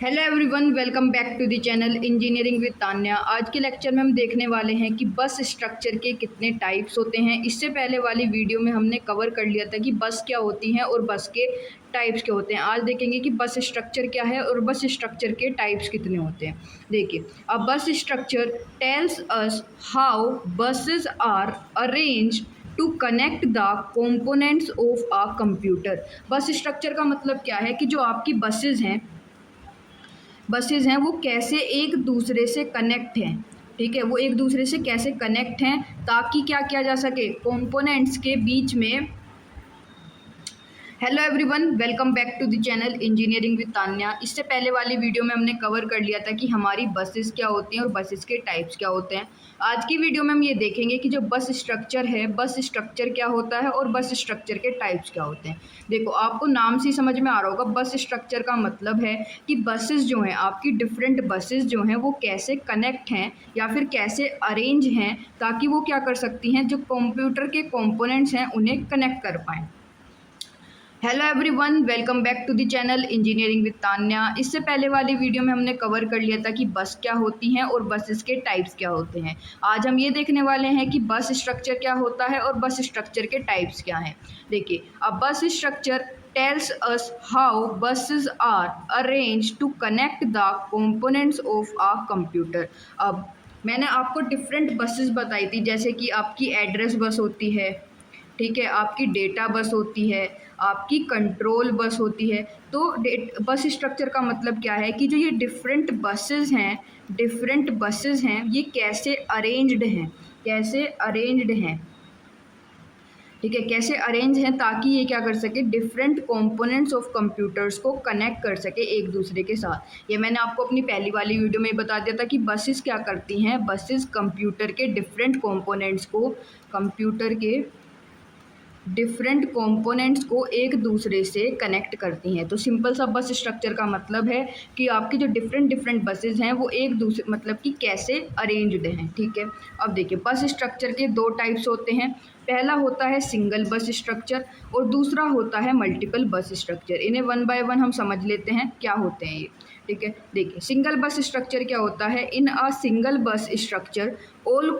Hello everyone, welcome back to the channel engineering with Tanya. आज के lecture में हम देखने वाले हैं कि बस स्ट्रक्चर के कितने टाइप्स होते हैं। इससे पहले वाली वीडियो में हमने कवर कर लिया था कि बस क्या होती हैं और बस के टाइप्स क्या होते हैं। आज देखेंगे कि बस स्ट्रक्चर क्या है और बस स्ट्रक्चर के टाइप्स कितने होते हैं। देखिए, अब bus structure tells us how buses are arrange to connect the components of a computer. Bus structure का मतलब क्या है कि जो आपकी बसेज हैं वो कैसे एक दूसरे से कनेक्ट हैं। ठीक है, वो एक दूसरे से कैसे कनेक्ट हैं ताकि क्या किया जा सके, कंपोनेंट्स के बीच में। Hello everyone, welcome back to the channel engineering with Tanya. इससे पहले वाली वीडियो में हमने कवर कर लिया था कि हमारी बसेस क्या होती हैं और बसेस के टाइप्स क्या होते हैं। आज की वीडियो में हम ये देखेंगे कि जो बस स्ट्रक्चर है, बस स्ट्रक्चर क्या होता है और बस स्ट्रक्चर के टाइप्स क्या होते हैं। देखो, आपको नाम से ही समझ में आ रहा होगा, बस स्ट्रक्चर का मतलब है कि बसेस जो हैं, आपकी डिफरेंट बसेस जो हैं वो कैसे कनेक्ट हैं या फिर कैसे अरेंज हैं ताकि वो क्या कर सकती हैं, जो कंप्यूटर के कंपोनेंट्स हैं उन्हें कनेक्ट कर पाएँ। Hello everyone, welcome back to the channel engineering with Tanya. इससे पहले वाली वीडियो में हमने कवर कर लिया था कि बस क्या होती हैं और बसेस के टाइप्स क्या होते हैं। आज हम ये देखने वाले हैं कि बस स्ट्रक्चर क्या होता है और बस स्ट्रक्चर के टाइप्स क्या हैं। देखिए, अब bus structure tells us how buses are arrange to connect the components of a computer. अब मैंने आपको डिफरेंट बसेस बताई थी, जैसे कि आपकी एड्रेस बस होती है, ठीक है, आपकी डेटा बस होती है, आपकी कंट्रोल बस होती है। तो बस स्ट्रक्चर का मतलब क्या है कि जो ये डिफरेंट बसेस हैं ये कैसे अरेंज्ड हैं, ठीक है, कैसे अरेंज हैं ताकि ये क्या कर सके, डिफरेंट कंपोनेंट्स ऑफ कंप्यूटर्स को कनेक्ट कर सके एक दूसरे के साथ। ये मैंने आपको अपनी पहली वाली वीडियो में बता दिया था कि बसेस क्या करती हैं। बसेस कंप्यूटर के डिफरेंट कंपोनेंट्स को एक दूसरे से कनेक्ट करती हैं। तो सिंपल सा बस स्ट्रक्चर का मतलब है कि आपकी जो डिफरेंट बसेज हैं वो एक दूसरे मतलब कि कैसे अरेंज्ड हैं। ठीक है, अब देखिए, बस स्ट्रक्चर के दो टाइप्स होते हैं। पहला होता है सिंगल बस स्ट्रक्चर और दूसरा होता है मल्टीपल बस स्ट्रक्चर। इन्हें वन बाय वन हम समझ लेते हैं क्या होते हैं ये। ठीक है, देखिए, सिंगल बस स्ट्रक्चर क्या होता है। इन अ सिंगल बस structure all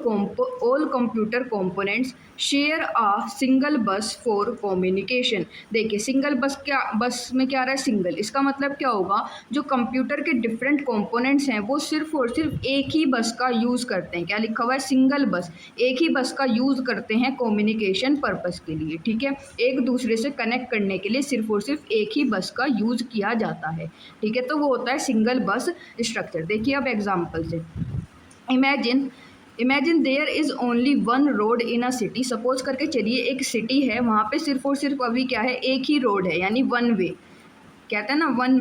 computer components share a single बस फॉर कम्युनिकेशन। देखिए, सिंगल बस में क्या आ रहा है, सिंगल, इसका मतलब क्या होगा, जो कंप्यूटर के डिफरेंट कंपोनेंट्स हैं वो सिर्फ और सिर्फ एक ही बस का यूज़ करते हैं। क्या लिखा हुआ है, सिंगल बस, एक ही बस का यूज़ करते हैं कम्युनिकेशन पर्पस के लिए। ठीक है, एक दूसरे से कनेक्ट करने के लिए सिर्फ और सिर्फ एक ही बस का यूज़ किया जाता है। ठीक है, तो वो होता है सिंगल बस स्ट्रक्चर। देखिए, अब एग्जाम्पल से imagine there is only one road in a city. Suppose करके चलिए एक सिटी है, वहाँ पे सिर्फ और सिर्फ अभी क्या है, एक ही रोड है, यानी वन वे। कहते हैं ना वन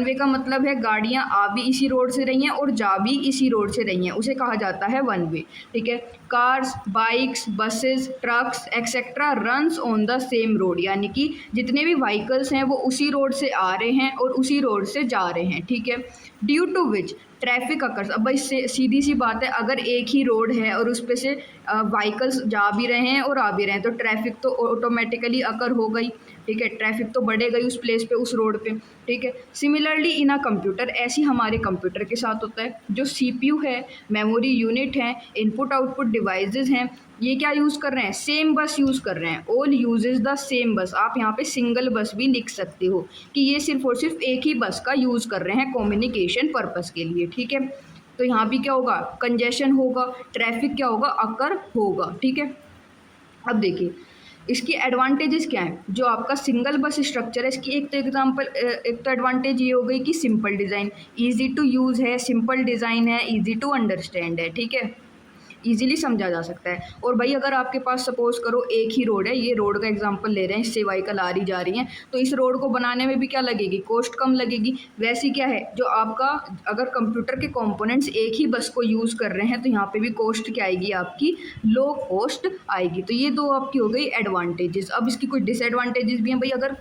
वे का मतलब है गाड़ियाँ आ भी इसी रोड से रही हैं और जा भी इसी रोड से रही हैं, उसे कहा जाता है वन वे। ठीक है, cars, bikes, buses, trucks etcetera runs on the same road, यानी कि जितने भी व्हीकल्स हैं वो उसी रोड से आ रहे हैं और उसी रोड से जा रहे हैं। ठीक है, due to which traffic occurs. अब भाई सीधी सी बात है, अगर एक ही रोड है और उस पे से व्हीकल्स जा भी रहे हैं और आ भी रहे हैं तो ट्रैफिक तो ऑटोमेटिकली अकर हो गई। ठीक है, ट्रैफिक तो बढ़ेगा ही उस प्लेस पे, उस रोड पे। ठीक है, सिमिलरली इन अ कंप्यूटर, ऐसी हमारे कंप्यूटर के साथ होता है। जो सीपीयू है, मेमोरी यूनिट है, इनपुट आउटपुट डिवाइसेस हैं, ये क्या यूज़ कर रहे हैं, सेम बस यूज़ कर रहे हैं। ऑल यूजेज द सेम बस। आप यहाँ पे सिंगल बस भी लिख सकते हो कि ये सिर्फ और सिर्फ एक ही बस का यूज़ कर रहे हैं कम्युनिकेशन पर्पस के लिए। ठीक है, तो यहाँ भी क्या होगा, कंजेशन होगा, ट्रैफिक क्या होगा, अकर होगा। ठीक है, अब देखिए इसकी एडवांटेजेस क्या हैं। जो आपका सिंगल बस स्ट्रक्चर है, इसकी एक तो एडवांटेज ये हो गई कि simple design, easy to use है, सिंपल डिज़ाइन है, इजी टू अंडरस्टैंड है। ठीक है, ईजिली समझा जा सकता है। और भाई अगर आपके पास सपोज़ करो एक ही रोड है, ये रोड का एग्जांपल ले रहे हैं, इससे व्हीकल आ रही जा रही हैं, तो इस रोड को बनाने में भी क्या लगेगी, कॉस्ट कम लगेगी। वैसे क्या है, जो आपका अगर कंप्यूटर के कंपोनेंट्स एक ही बस को यूज़ कर रहे हैं तो यहाँ पे भी कॉस्ट क्या आएगी, आपकी लो कॉस्ट आएगी। तो ये दो आपकी हो गई एडवांटेजेस। अब इसकी कुछ डिसएडवांटेजेस भी हैं भाई। अगर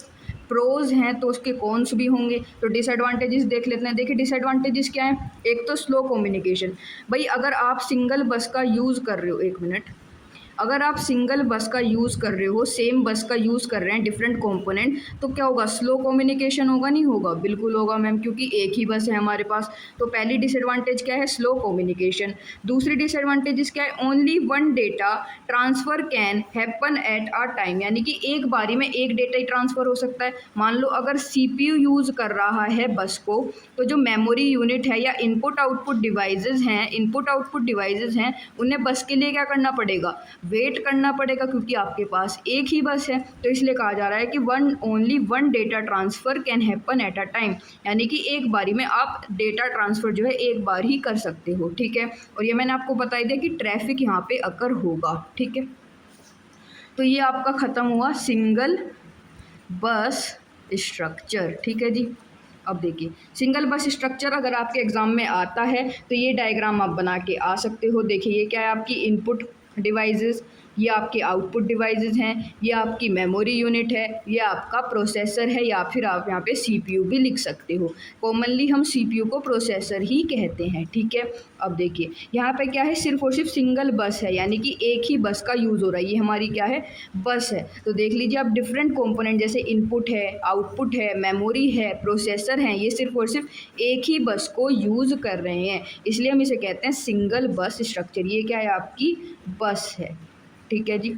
प्रोज हैं तो उसके कॉन्स भी होंगे, तो डिसएडवांटेजेस देख लेते हैं। देखिए, डिसएडवांटेजेस क्या है। एक तो स्लो कम्युनिकेशन। भाई अगर आप सिंगल बस का यूज़ कर रहे हो, एक मिनट, अगर आप सिंगल बस का यूज़ कर रहे हो, सेम बस का यूज़ कर रहे हैं डिफरेंट कंपोनेंट, तो क्या होगा, स्लो कम्युनिकेशन होगा नहीं होगा? बिल्कुल होगा मैम, क्योंकि एक ही बस है हमारे पास। तो पहली डिसएडवांटेज क्या है, स्लो कम्युनिकेशन। दूसरी डिसएडवांटेज क्या है, only one data transfer can happen at a time, यानी कि एक बारी में एक डेटा ही ट्रांसफ़र हो सकता है। मान लो अगर सीपीयू यूज़ कर रहा है बस को, तो जो मेमोरी यूनिट है या इनपुट आउटपुट डिवाइसेज हैं, उन्हें बस के लिए क्या करना पड़ेगा, वेट करना पड़ेगा, क्योंकि आपके पास एक ही बस है। तो इसलिए कहा जा रहा है कि only one data transfer can happen at a time, यानी कि एक बारी में आप डेटा ट्रांसफ़र जो है एक बार ही कर सकते हो, ठीक है। और ये मैंने आपको बता दिया कि ट्रैफिक यहाँ पे अकर होगा, ठीक है। तो ये आपका ख़त्म हुआ सिंगल बस स्ट्रक्चर, ठीक है जी। अब देखिए सिंगल बस स्ट्रक्चर अगर आपके एग्ज़ाम में आता है तो ये डायग्राम आप बना के आ सकते हो। देखिए ये क्या है, आपकी इनपुट डिवाइसेस, ये आपके आउटपुट डिवाइसेस हैं, ये आपकी मेमोरी यूनिट है, ये आपका प्रोसेसर है, या फिर आप यहाँ पे सीपीयू भी लिख सकते हो। कॉमनली हम सीपीयू को प्रोसेसर ही कहते हैं, ठीक है। अब देखिए यहाँ पे क्या है, सिर्फ और सिर्फ सिंगल बस है, यानी कि एक ही बस का यूज़ हो रहा है। ये हमारी क्या है, बस है। तो देख लीजिए आप डिफरेंट कंपोनेंट जैसे इनपुट है, आउटपुट है, मेमोरी है, प्रोसेसर है, ये सिर्फ और सिर्फ एक ही बस को यूज़ कर रहे हैं, इसलिए हम इसे कहते हैं सिंगल बस स्ट्रक्चर। ये क्या है, आपकी बस है, ठीक है जी।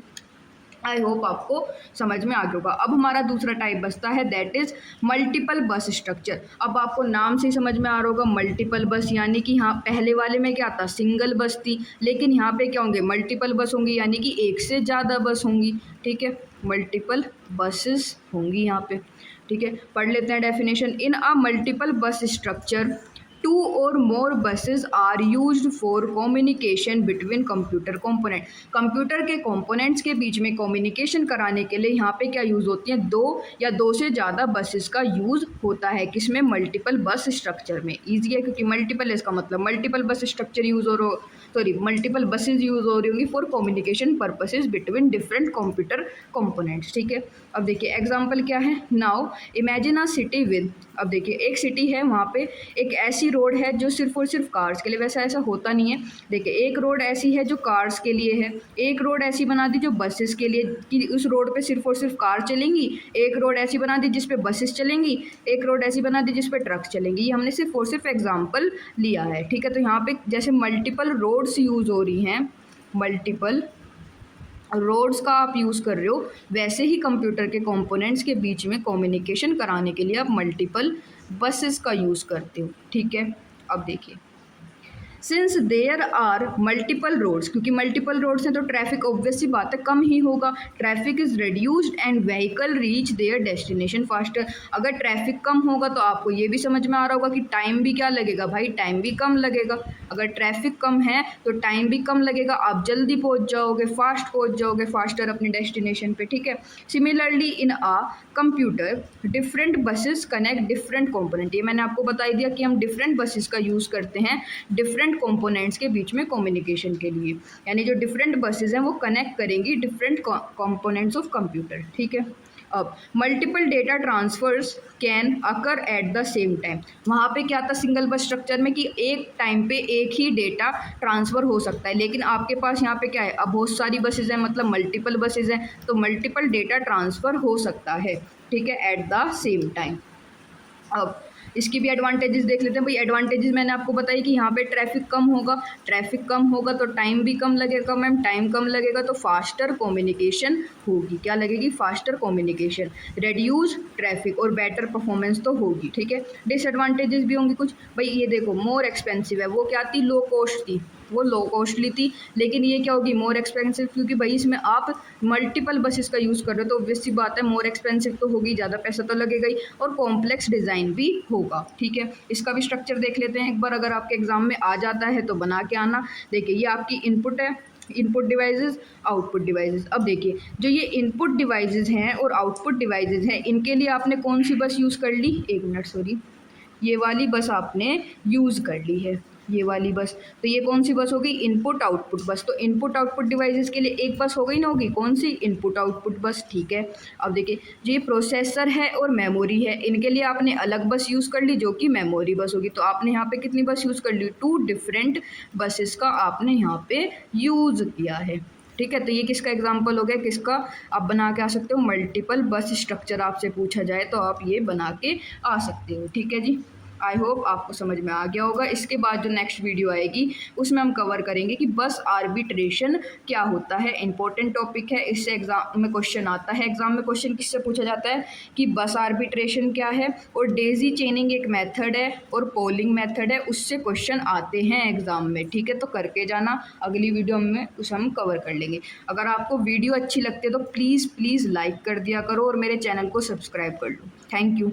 आई होप आपको समझ में आ गया होगा। अब हमारा दूसरा टाइप बचता है, that is multiple bus structure. अब आपको नाम से ही समझ में आ रहा होगा मल्टीपल बस, यानी कि यहाँ पहले वाले में क्या था, सिंगल बस थी, लेकिन यहाँ पे क्या होंगे, मल्टीपल बस होंगी, यानी कि एक से ज़्यादा बस होंगी, ठीक है। मल्टीपल बसेस होंगी यहाँ पे, ठीक है। पढ़ लेते हैं definition. In a multiple bus structure, two or more buses are used for communication between computer component. Computer के कंपोनेंट्स के बीच में कम्युनिकेशन कराने के लिए यहाँ पे क्या यूज़ होती हैं, दो या दो से ज़्यादा बसेस का यूज़ होता है। किसमें, मल्टीपल बस स्ट्रक्चर में। ईजी है क्योंकि मल्टीपल है, इसका मतलब मल्टीपल बस स्ट्रक्चर यूज़ हो रहा, सॉरी मल्टीपल बसेज यूज़ हो रही होंगी for communication purposes between different computer components, ठीक है। अब देखिए एग्जांपल क्या है, now imagine a city with, अब देखिए एक सिटी है, वहाँ पे एक ऐसी रोड है जो सिर्फ और सिर्फ कार्स के लिए, वैसा ऐसा होता नहीं है। देखिए एक रोड ऐसी है जो कार्स के लिए है, एक रोड ऐसी बना दी जो बसेस के लिए, कि उस रोड पे सिर्फ और सिर्फ कार चलेंगी, एक रोड ऐसी बना दी जिस पे बसेस चलेंगी, एक रोड ऐसी बना दी जिस पे ट्रक चलेंगी। ये हमने सिर्फ और सिर्फ एग्जाम्पल लिया है, ठीक है। तो यहाँ पे जैसे मल्टीपल रोड्स यूज़ हो रही हैं, मल्टीपल रोड्स का आप यूज़ कर रहे हो, वैसे ही कंप्यूटर के कंपोनेंट्स के बीच में कम्युनिकेशन कराने के लिए आप मल्टीपल बसेस का यूज़ करते हो, ठीक है। अब देखिए since there are multiple roads, क्योंकि मल्टीपल रोड्स हैं तो ट्रैफिक ऑब्वियस सी बात है कम ही होगा। Traffic is reduced and vehicle reach there destination faster. अगर ट्रैफिक कम होगा तो आपको ये भी समझ में आ रहा होगा कि टाइम भी क्या लगेगा भाई, टाइम भी कम लगेगा। अगर ट्रैफिक कम है तो टाइम भी कम लगेगा, आप जल्दी पहुंच जाओगे, फास्ट पहुंच जाओगे, फास्टर अपने डेस्टिनेशन पे, ठीक है। Similarly in a computer different buses connect different component. ये मैंने आपको बता दिया कि हम डिफरेंट बसेस का यूज़ करते हैं डिफरेंट कंपोनेंट्स के बीच में कम्युनिकेशन के लिए, यानी जो डिफरेंट बसेस हैं वो कनेक्ट करेंगी डिफरेंट कंपोनेंट्स ऑफ कंप्यूटर, ठीक है। अब multiple data transfers can occur at the same time. वहाँ पे क्या था सिंगल बस स्ट्रक्चर में कि एक टाइम पे एक ही डेटा ट्रांसफ़र हो सकता है, लेकिन आपके पास यहाँ पे क्या है, अब बहुत सारी बसेज हैं, मतलब मल्टीपल बसेज हैं, तो मल्टीपल डेटा ट्रांसफ़र हो सकता है, ठीक है, एट द सेम टाइम। अब इसकी भी एडवांटेजेस देख लेते हैं भाई। एडवांटेजेस मैंने आपको बताई कि यहाँ पे ट्रैफिक कम होगा, ट्रैफिक कम होगा तो टाइम भी कम लगेगा मैम, टाइम कम लगेगा तो फास्टर कम्युनिकेशन होगी, क्या लगेगी, फास्टर कम्युनिकेशन, रिड्यूस ट्रैफिक और बेटर परफॉर्मेंस तो होगी, ठीक है। डिसएडवांटेजेस भी होंगी कुछ भाई, ये देखो मोर एक्सपेंसिव है, वो क्या थी, लो कॉस्ट थी, वो लो कॉस्टली थी, लेकिन ये क्या होगी, मोर एक्सपेंसिव, क्योंकि भाई इसमें आप मल्टीपल बसेस का यूज़ कर रहे हो तो ऑब्वियस सी बात है मोर एक्सपेंसिव तो होगी, ज़्यादा पैसा तो लगेगा ही, और कॉम्प्लेक्स डिज़ाइन भी होगा, ठीक है। इसका भी स्ट्रक्चर देख लेते हैं एक बार, अगर आपके एग्जाम में आ जाता है तो बना के आना। देखिए ये आपकी इनपुट है, इनपुट डिवाइसेस, आउटपुट डिवाइसेस। अब देखिए जो ये इनपुट डिवाइसेस हैं और आउटपुट डिवाइसेस हैं, इनके लिए आपने कौन सी बस यूज़ कर ली, एक मिनट सॉरी, ये वाली बस आपने यूज़ कर ली है, ये वाली बस। तो ये कौन सी बस होगी, इनपुट आउटपुट बस। तो इनपुट आउटपुट डिवाइसेस के लिए एक बस हो गई ना, होगी कौन सी, इनपुट आउटपुट बस, ठीक है। अब देखिए जो ये प्रोसेसर है और मेमोरी है, इनके लिए आपने अलग बस यूज़ कर ली जो कि मेमोरी बस होगी। तो आपने यहाँ पे कितनी बस यूज़ कर ली, 2 डिफरेंट बसेस का आपने यहाँ पे यूज़ किया है, ठीक है, तो ये किसका एग्जाम्पल हो गया, किसका? आप बना के आ सकते हो, मल्टीपल बस स्ट्रक्चर आपसे पूछा जाए तो आप ये बना के आ सकते हो। ठीक है जी, आई होप आपको समझ में आ गया होगा। इसके बाद जो नेक्स्ट वीडियो आएगी उसमें हम कवर करेंगे कि बस आर्बिट्रेशन क्या होता है। इंपॉर्टेंट टॉपिक है, इससे एग्जाम में क्वेश्चन आता है। एग्जाम में क्वेश्चन किससे पूछा जाता है कि बस आर्बिट्रेशन क्या है, और डेजी चेनिंग एक मेथड है और पोलिंग मेथड है, उससे क्वेश्चन आते हैं एग्जाम में। ठीक है, तो करके जाना, अगली वीडियो में उसे हम कवर कर लेंगे। अगर आपको वीडियो अच्छी लगती है तो प्लीज़ प्लीज़ लाइक कर दिया करो और मेरे चैनल को सब्सक्राइब कर लो। Thank you.